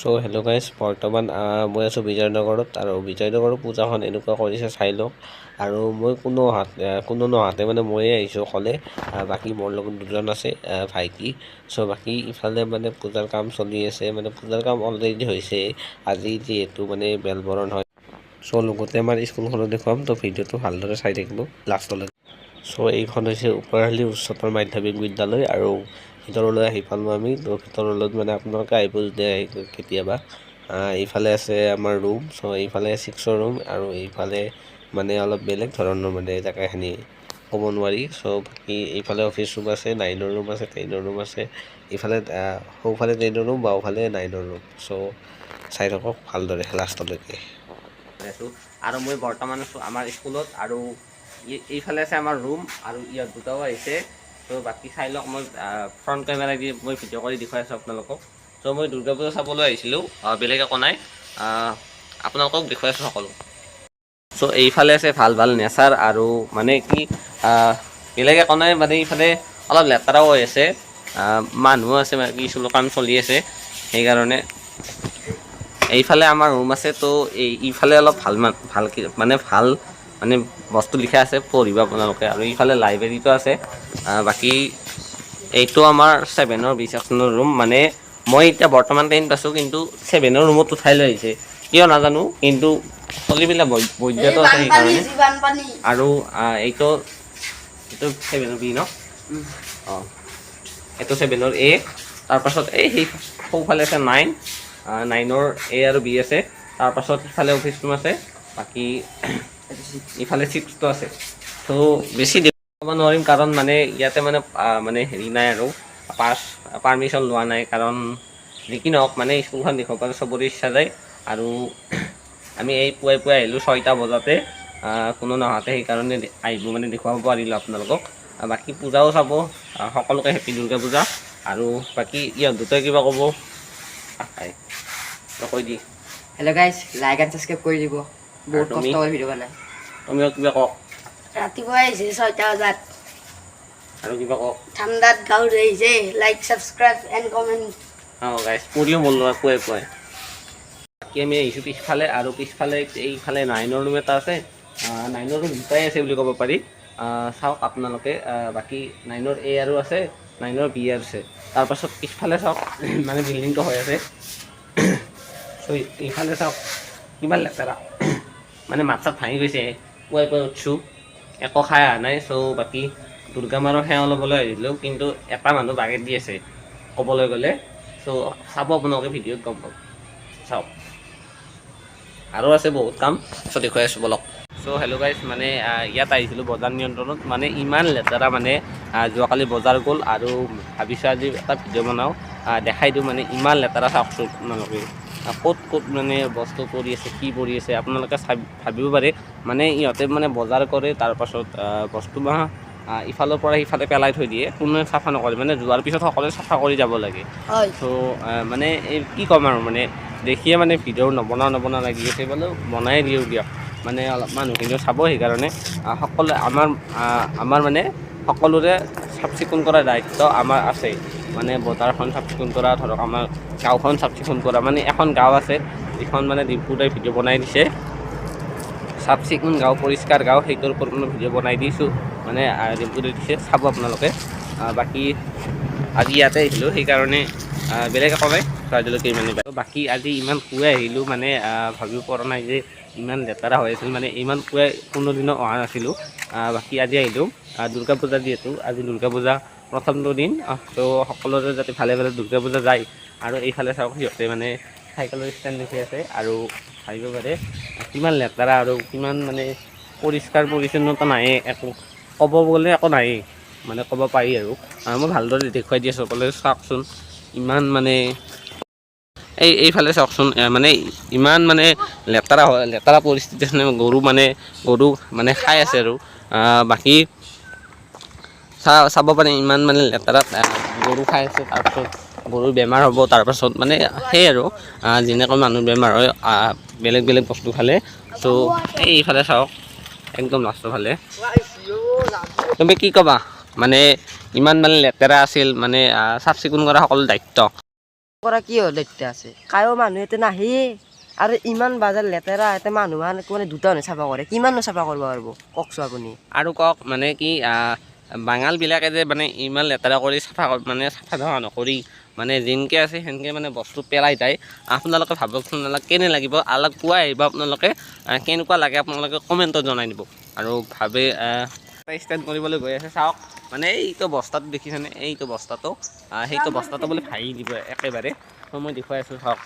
চ' hello' guys, বৰ্তমান মই আছোঁ বিজয়নগৰত আৰু বিজয়নগৰৰ পূজাখন এনেকুৱা কৰিছে চাই লওক। আৰু মই কোনো নহাতে মানে ময়ে আহিছোঁ অকলে, বাকী মোৰ লগত দুজন আছে ভাইটি। চ' বাকী ইফালে মানে পূজাৰ কাম চলি আছে, মানে পূজাৰ কাম অলৰেডি হৈছে। আজি যিহেতু মানে বেলবৰণ হয়, চ' লগতে আমাৰ স্কুলখনো দেখুৱাম, ত' ভিডিঅ'টো ভালদৰে চাই থাকিব লাষ্টলৈ। চ' এইখন হৈছে ওপৰাহলী উচ্চতৰ মাধ্যমিক বিদ্যালয় আৰু ভিতৰলৈ আহি পালোঁ আমি। ত' ভিতৰলৈ মানে আপোনালোকে আহিব যদি কেতিয়াবা। এইফালে আছে আমাৰ ৰুম, চ' এইফালে 6ৰ ৰুম আৰু এইফালে মানে অলপ বেলেগ ধৰণৰ মানে জেগাখিনি ক'ব নোৱাৰি। চ' বাকী এইফালে অফিচ ৰুম আছে, 9ৰ ৰুম আছে, 10ৰ ৰুম আছে। ইফালে সোঁফালে 10ৰ ৰুম, বাওঁফালে 9ৰ ৰুম। চ' চাই থাকক ভালদৰে লাষ্টলৈকে। আৰু মই বৰ্তমান আছোঁ আমাৰ স্কুলত, আৰু এইফালে আছে আমাৰ ৰুম আৰু ইয়াত দুটাও আহিছে। ত' বাকী চাই লওক, মই ফ্ৰণ্ট কেমেৰা দি মই ভিডিঅ' কৰি দেখুৱাই আছোঁ আপোনালোকক। চ' মই দুৰ্গা পূজা চাবলৈ আহিছিলোঁ, বেলেগ একো নাই, আপোনালোকক দেখুৱাই আছোঁ সকলো। চ' এইফালে আছে ভাল ভাল নেচাৰ আৰু মানে কি বেলেগ একো নাই, মানে এইফালে অলপ লেতেৰাও হৈ আছে, মানুহো আছে, মানে কিছু কাম চলি আছে সেইকাৰণে। এইফালে আমাৰ ৰুম আছে, ত' এইফালে অলপ ভাল বস্তু লিখা আছে, পঢ়িব আপোনালোকে। আৰু এইফালে লাইব্ৰেৰীটো আছে। বাকী এইটো আমাৰ 7ৰ বি ছেকশ্যনৰ ৰুম, মানে মই এতিয়া বৰ্তমান 10 পাইছোঁ, কিন্তু 7ৰ ৰুমত উঠাই লৈ আহিছে কিয় নাজানো, কিন্তু চলিবিলাক বৈদ্যতো আছে সেইকাৰণে। আৰু এইটো 7ৰ বি ন, এইটো 7ৰ এ, তাৰপাছত সেই সোঁফালে আছে 9ৰ এ আৰু বি আছে। তাৰপাছত ইফালে অফিচ ৰুম আছে, বাকী ইফালে 6টো আছে। ত' বেছি দেখুৱাব নোৱাৰিম, কাৰণ মানে ইয়াতে মানে হেৰি নাই আৰু পাৰ্মিশ্যন লোৱা নাই, কাৰণ যি কি নহওক মানে স্কুলখন দেখুৱাব পাৰে চবৰে ইচ্ছা যায়। আৰু আমি এই পুৱাই আহিলোঁ 6টা বজাতে, কোনো নহাতে, সেইকাৰণে মানে দেখুৱাব পাৰিলোঁ আপোনালোকক। বাকী পূজাও চাব, সকলোকে হেপ্পী দুৰ্গা পূজা। আৰু বাকী ইহঁত দুটাই কিবা ক'ব কৈ দি। Hello' guys, like and subscribe কৰি দিব, বহুত কষ্ট কৰি ভিডিঅ' বনাই। তুমিও কিবা কওক। ৰাতিপুৱা আহিছে 6টা বজাত, আৰু কিবা কওক। ঠাণ্ডাত গাঁও আহিছে, like subscribe and comment. Guys পৰিও মন লোৱা পুৱাই। বাকী আমি আহিছোঁ পিছফালে, আৰু পিছফালে এইফালে 9ৰ ৰুম এটা আছে। 9ৰ ৰুম দুটাই আছে বুলি ক'ব পাৰি, চাওক আপোনালোকে। বাকী 9ৰ এ আৰু আছে, 9ৰ বি আছে। তাৰপাছত পিছফালে চাওক, মানে বিল্ডিংটো হৈ আছে। চ' এইফালে চাওক কিমান লেতেৰা, মানে মাত চাত ভাঙি গৈছে। পুৱাই উঠছোঁ, একো খাই অহা নাই। চ' বাকী দুৰ্গা মাৰৰ সেৱা ল'বলৈ আহিছিলোঁ, কিন্তু এটা মানুহ বাগেট দি আছে ক'বলৈ গ'লে। চ' চাব আপোনালোকে ভিডিঅ'ত গম পাব, চাওক। আৰু আছে বহুত কাম, চ' দেখুৱাই আছোঁ বলক। চ' হেল্ল' গাইজ, মানে ইয়াত আহিছিলোঁ বজাৰ নিয়ন্ত্ৰণত, মানে ইমান লেতেৰা, মানে যোৱাকালি বজাৰ গ'ল আৰু ভাবিছোঁ আজি এটা ভিডিঅ' বনাওঁ, দেখাই দিওঁ মানে ইমান লেতেৰা। চাওকচোন আপোনালোকে, ক'ত মানে বস্তু পৰি আছে, কি পৰি আছে আপোনালোকে ভাবিব পাৰে। মানে ইহঁতে মানে বজাৰ কৰে, তাৰপাছত বস্তু ইফালৰ পৰা সিফালে পেলাই থৈ দিয়ে, কোনোৱে চাফা নকৰে। মানে যোৱাৰ পিছত সকলোৱে চাফা কৰি যাব লাগে। চ' মানে এই কি ক'ম আৰু, মানে দেখিয়ে মানে ভিডিঅ' নবনাওঁ লাগি আছে, বোলো বনাই দিওঁ দিয়ক। মানে অলপ মানুহখিনিও চাব, সেইকাৰণে সকলোৱে আমাৰ মানে সকলোৰে চাফ চিকুণ কৰাৰ দায়িত্ব আমাৰ আছে। মানে বজাৰখন চাফ চিকুণ কৰা, ধৰক আমাৰ গাঁওখন চাফ চিকুণ কৰা। মানে এখন গাঁও আছে, যিখন মানে ডিম্পুদাই ভিডিঅ' বনাই দিছে, চাফ চিকুণ গাঁও, পৰিষ্কাৰ গাঁও, সেইটোৰ ওপৰত মই ভিডিঅ' বনাই দিছোঁ, মানে ডিম্পুদাই দিছে, চাব আপোনালোকে। বাকী আজি ইয়াতে আহিছিলোঁ, সেইকাৰণে বেলেগ একো নাই, আজিলৈকে ইমানেই। বাকী আজি ইমান পুৱাই আহিলোঁ, মানে ভাবিব পৰা নাই যে ইমান লেতেৰা হৈ আছিল, মানে ইমান পুৱাই কোনোদিনো অহা নাছিলোঁ। বাকী আজি আহিলোঁ, দুৰ্গা পূজা যিহেতু, আজি দুৰ্গা পূজা প্ৰথমটো দিন, ত' সকলোৰে যাতে ভালে দুৰ্গা পূজা যায়। আৰু এইফালে চাওক, সিহঁতে মানে চাইকেলৰ ষ্টেণ্ড দেখি আছে, আৰু ভাবিব পাৰে কিমান লেতেৰা আৰু কিমান মানে পৰিষ্কাৰ পৰিচ্ছন্নতা নায়েই, একো ক'ব গ'লে একো নায়েই, মানে ক'ব পাৰি। আৰু মই ভালদৰে দেখুৱাই দি আছোঁ, সকলোৱে চাওকচোন। ইমান মানে এইফালে চাওকচোন, মানে ইমান মানে লেতেৰা পৰিস্থিতি আছে, গৰু মানে খাই আছে। আৰু বাকী চাব পাৰে, ইমান মানে লেতেৰা গৰু খাই আছে। তাৰপিছত গৰুৰ বেমাৰ হ'ব, তাৰপাছত মানে সেই আৰু যেনেকৈ মানুহ বেমাৰ হয় বেলেগ বস্তু খালে। চ' এইফালে চাওক, একদম লাষ্টৰ ফালে। তুমি কি ক'বা, মানে ইমান মানে লেতেৰা আছিল, মানে চাফ চিকুণ কৰা সকলো দায়িত্ব। কৰা কি হ'ল এতিয়া আছে কায়ো মানুহ ইয়াতে নাহে আৰু ইমান বাজাৰ লেতেৰা ইয়াতে মানুহ মানে দুটা মানুহে চাফা কৰে কিমাননো চাফা কৰিব পাৰিব কওকচোন আপুনি আৰু কওক মানে কি বাঙালবিলাকে যে মানে ইমান লেতেৰা কৰি চাফা মানে চাফা ধৰা নকৰি মানে যেনকৈ আছে সেনেকৈ মানে বস্তু পেলাই যায় আপোনালোকে ভাবকচোন কেনে লাগিব অলপ পুৱাই আহিব আপোনালোকে কেনেকুৱা লাগে আপোনালোকে কমেণ্টত জনাই দিব আৰু ভাবে ষ্টাৰ্ট কৰিবলৈ গৈ আছে চাওক মানে এইটো বস্তাটো দেখিছেনে এইটো বস্তাটো সেইটো বস্তাটো বোলে ভাঙি দিব একেবাৰে মই দেখুৱাই আছোঁ চাওক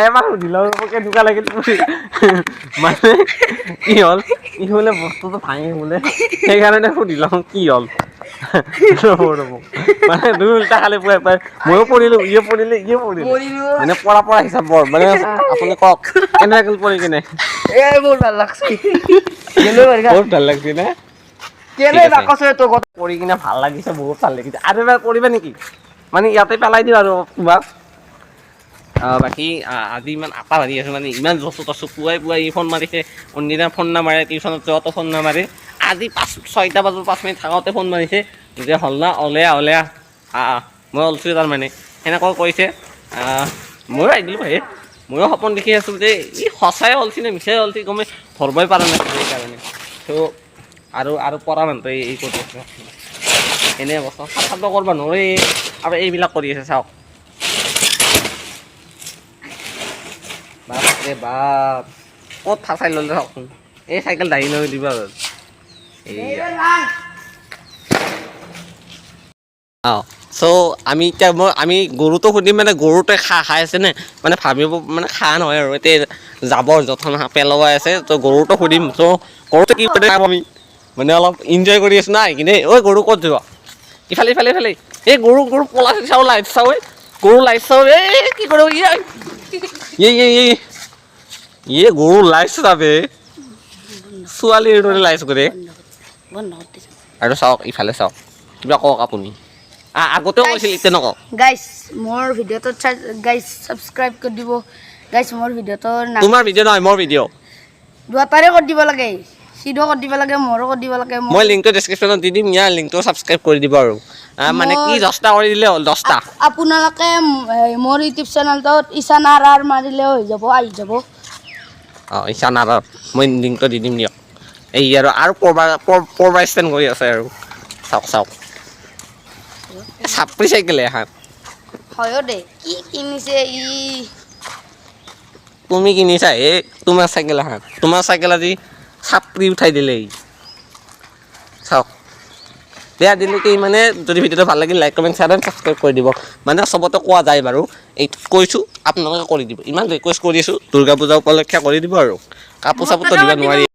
এবাৰ সুধিলোঁ কেনেকুৱা লাগিল মানে কি হ'ল ই বোলে বস্তুটো ভাঙি বোলে সেইকাৰণে সুধি লওঁ কি হ'ল মানে দুই উল্টা খালি পুৱাই পুৱাই ময়ো পৰিলোঁ ইয়ে পৰিলে ইয়ে পৰিলে মানে পৰা হিচাপ বৰ মানে আপুনি কওক কেনেকৈ পৰি কিনে বহুত ভাল লাগছে বহুত ভাল লাগিছে নে পৰি কিনে ভাল লাগিছে বহুত ভাল লাগিছে আৰু এবাৰ পৰিবা নেকি মানে ইয়াতে পেলাই দিওঁ আৰু তোমাক বাকী আজি ইমান আটা ভাৰি আছোঁ মানে ইমান জচু তচু পুৱাই পুৱাই ই ফোন মাৰিছে কোনদিনা ফোন নামাৰে টিউশ্যনত যোৱাটো ফোন নামাৰে আজি 6টা বজাৰ 5 মিনিট থাকোঁতে ফোন মাৰিছে যে হ'ল না ওলে মই ওলছোঁ তাৰমানে সেনেকৈ কৈছে ময়ো আহিলোঁ ভাই ময়ো সপোন দেখি আছোঁ যে ই সঁচাই ওলছি নে মিছাই ওলছি গমে ধৰিবই পৰা নাই সেইকাৰণে ত' আৰু পৰা মানুহটো এই কৰি আছে এনে অৱস্থা চাফা কৰিব নোৱাৰে আৰু এইবিলাক কৰি আছে চাওক বাপৰে বাপ ক'ত ফাচাই ল'লে চাওকচোন এই চাইকেল দাঙি লৈ দিবা আৰু চ' আমি গৰুটো সুধিম মানে গৰুটোৱে খাই আছে নে মানে ভাবিব মানে খা নহয় আৰু এতিয়া জাবৰ যথন পেলোৱাই আছে ত' গৰুটো সুধিম চ' গৰুটো কি কৰি আমি মানে অলপ এনজয় কৰি আছোঁ নাই কিন্তু ঐ গৰু ক'ত যোৱা ইফালে এই গৰু পলা চাওঁ লাইট চাওঁ গৰু লাইট চাওঁ এই কি কৰোঁ ইয়ে গৰু লাইট চাবে ছোৱালীৰ দৰে লাইট কৰে আৰু চাওক ইফালে চাওক কিবা কওক আপুনি আগতেও কৈছিল এতিয়া নকওঁ গাইজ মোৰ ভিডিঅ'টো গাইজ ছাবস্ক্ৰাইব কৰি দিব গাইজ মোৰ ভিডিঅ'টো তোমাৰ ভিডিঅ' নহয় মোৰ ভিডিঅ' দুটাৰে কৰি দিব লাগে চিধো কৰি দিব লাগে মোৰো কৰি দিব লাগে মই লিংকটো ডেছক্ৰিপশ্যনত দি দিম ইয়াৰ লিংকটো ছাবস্ক্ৰাইব কৰি দিব আৰু মানে কি 10টা কৰি দিলে হ'ল 10টা আপোনালোকে মোৰ ইউটিউব চেনেলটোত ঈশান আৰ মাৰিলেও হৈ যাব আহি যাব ঈশান আৰ মই লিংকটো দি দিম দিয়ক এই আৰু পৰবা ষ্টেণ্ড কৰি আছে আৰু চাওক চাপৰি চাইকেলে এখন হয় দে কি কিনিছে ই তুমি কিনিছা তোমাৰ চাইকেল এখন তোমাৰ চাইকেল আজি চাপৰি উঠাই দিলে চাওক দিয়া দিলে কি মানে যদি ভিডিঅ'টো ভাল লাগিল লাইক কমেণ্ট শ্বেয়াৰ ছাবস্ক্ৰাইব কৰি দিব মানে চবতে কোৱা যায় বাৰু এইটো কৈছোঁ আপোনালোকে কৰি দিব ইমান ৰিকুৱেষ্ট কৰি আছোঁ দুৰ্গা পূজা উপলক্ষে কৰি দিব আৰু কাপোৰ চাপোৰটো দিব নোৱাৰি